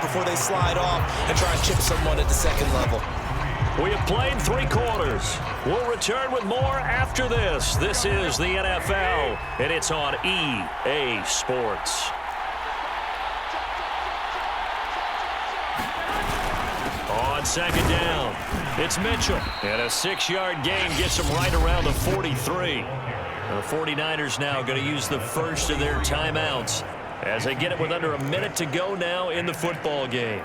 before they slide off and try and chip someone at the second level. We have played 3 quarters. We'll return with more after this. This is the NFL, and it's on EA Sports. On second down, it's Mitchell. And a 6-yard gain gets him right around the 43. The 49ers now going to use the first of their timeouts as they get it with under a minute to go now in the football game.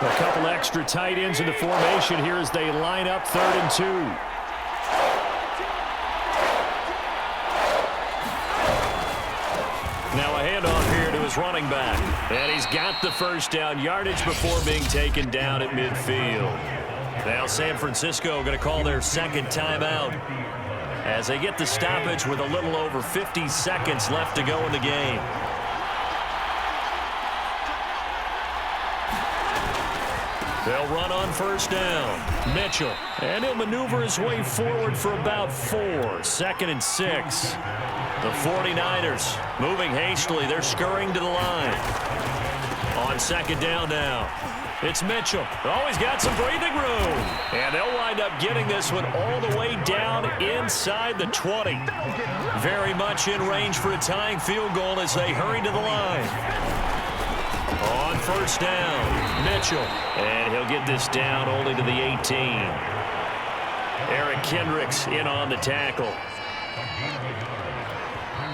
A couple extra tight ends in the formation here as they line up 3rd and 2. Now a handoff here to his running back. And he's got the first down yardage before being taken down at midfield. Now San Francisco going to call their second timeout as they get the stoppage with a little over 50 seconds left to go in the game. They'll run on first down. Mitchell. And he'll maneuver his way forward for about 4. 2nd and 6. The 49ers moving hastily. They're scurrying to the line. On second down now. It's Mitchell. Always got some breathing room. And they'll wind up getting this one all the way down inside the 20. Very much in range for a tying field goal as they hurry to the line. On first down, Mitchell. And he'll get this down only to the 18. Eric Kendricks in on the tackle.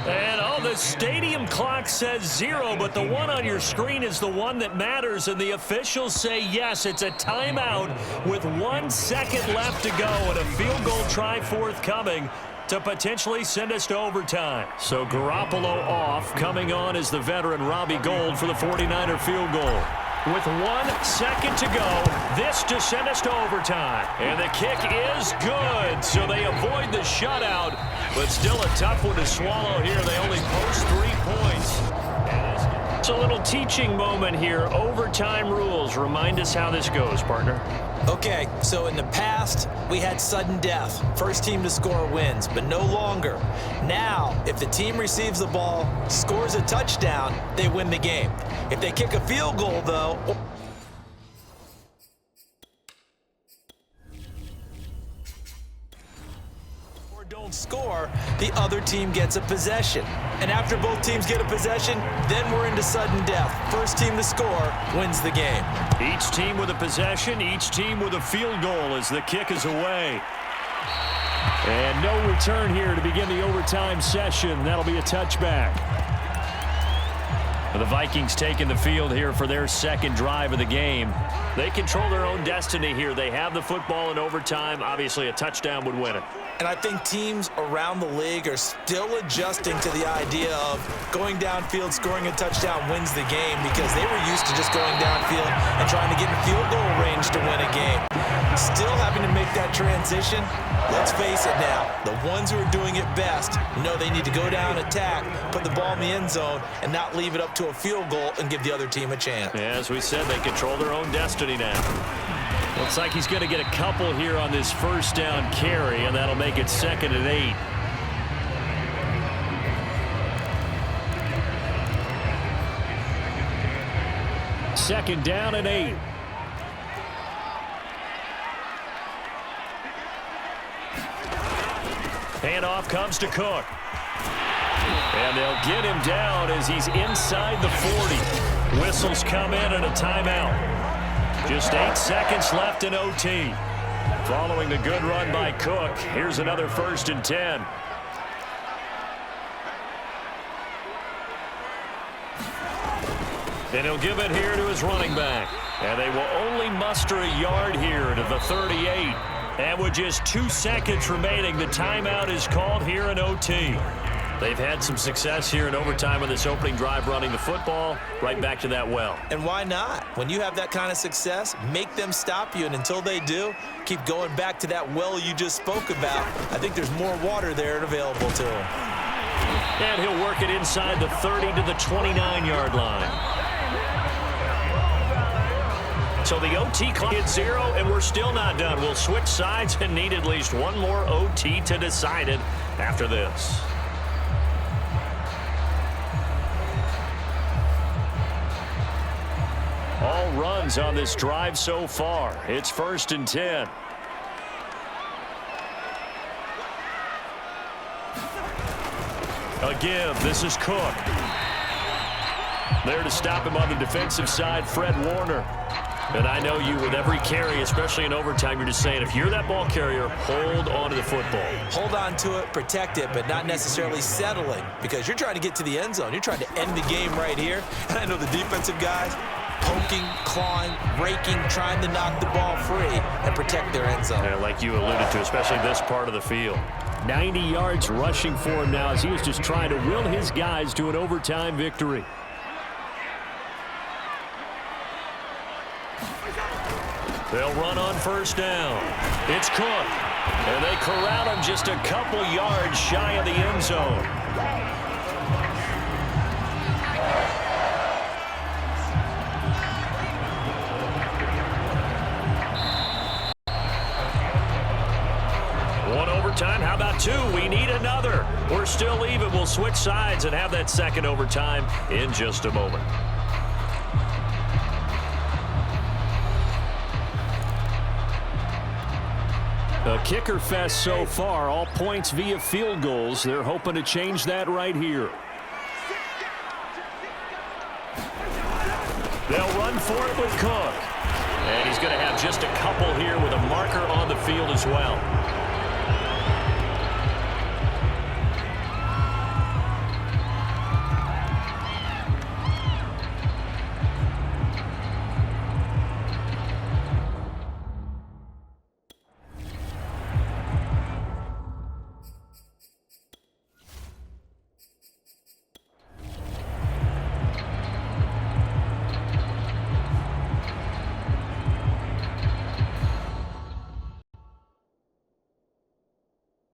And, the stadium clock says 0, but the one on your screen is the one that matters, and the officials say yes, it's a timeout with 1 second left to go and a field goal try forthcoming to potentially send us to overtime. So Garoppolo off. Coming on is the veteran Robbie Gould for the 49er field goal. With 1 second to go, this to send us to overtime. And the kick is good, so they avoid the shutout, but still a tough one to swallow here. They only post 3 points. It's a little teaching moment here. Overtime rules. Remind us how this goes, partner. Okay, so in the past, we had sudden death. First team to score wins, but no longer. Now, if the team receives the ball, scores a touchdown, they win the game. If they kick a field goal, though, or don't score, the other team gets a possession. And after both teams get a possession, then we're into sudden death. First team to score wins the game. Each team with a possession, each team with a field goal as the kick is away. And no return here to begin the overtime session. That'll be a touchback. The Vikings taking the field here for their second drive of the game. They control their own destiny here. They have the football in overtime. Obviously, a touchdown would win it. And I think teams around the league are still adjusting to the idea of going downfield, scoring a touchdown wins the game, because they were used to just going downfield and trying to get in field goal range to win a game. Still having to make that transition. Let's face it now, the ones who are doing it best know they need to go down, attack, put the ball in the end zone, and not leave it up to a field goal and give the other team a chance. Yeah, as we said, they control their own destiny now. Looks like he's going to get a couple here on this first down carry, and that'll make it 2nd and 8. Second down and 8. Handoff comes to Cook. And they'll get him down as he's inside the 40. Whistles come in and a timeout. Just 8 seconds left in OT. Following the good run by Cook, here's another 1st and 10. And he'll give it here to his running back. And they will only muster a yard here to the 38. And with just 2 seconds remaining, the timeout is called here in OT. They've had some success here in overtime on this opening drive running the football right back to that well. And why not? When you have that kind of success, make them stop you, and until they do, keep going back to that well you just spoke about. I think there's more water there and available to him. And he'll work it inside the 30 to the 29-yard line. So the OT clock hits 0, and we're still not done. We'll switch sides and need at least one more OT to decide it after this. all runs on this drive so far. It's 1st and 10. Again, this is Cook. There to stop him on the defensive side, Fred Warner. And I know you, with every carry, especially in overtime, you're just saying, if you're that ball carrier, hold on to the football. Hold on to it, protect it, but not necessarily settling, because you're trying to get to the end zone. You're trying to end the game right here. And I know the defensive guys poking, clawing, raking, trying to knock the ball free and protect their end zone. Yeah, like you alluded to, especially this part of the field. 90 yards rushing for him now as he was just trying to will his guys to an overtime victory. They'll run on 1st down. It's Cook. And they corral him just a couple yards shy of the end zone. One overtime. How about 2? We need another. We're still even. We'll switch sides and have that second overtime in just a moment. A kicker fest so far, all points via field goals. They're hoping to change that right here. They'll run for it with Cook. And he's going to have just a couple here with a marker on the field as well.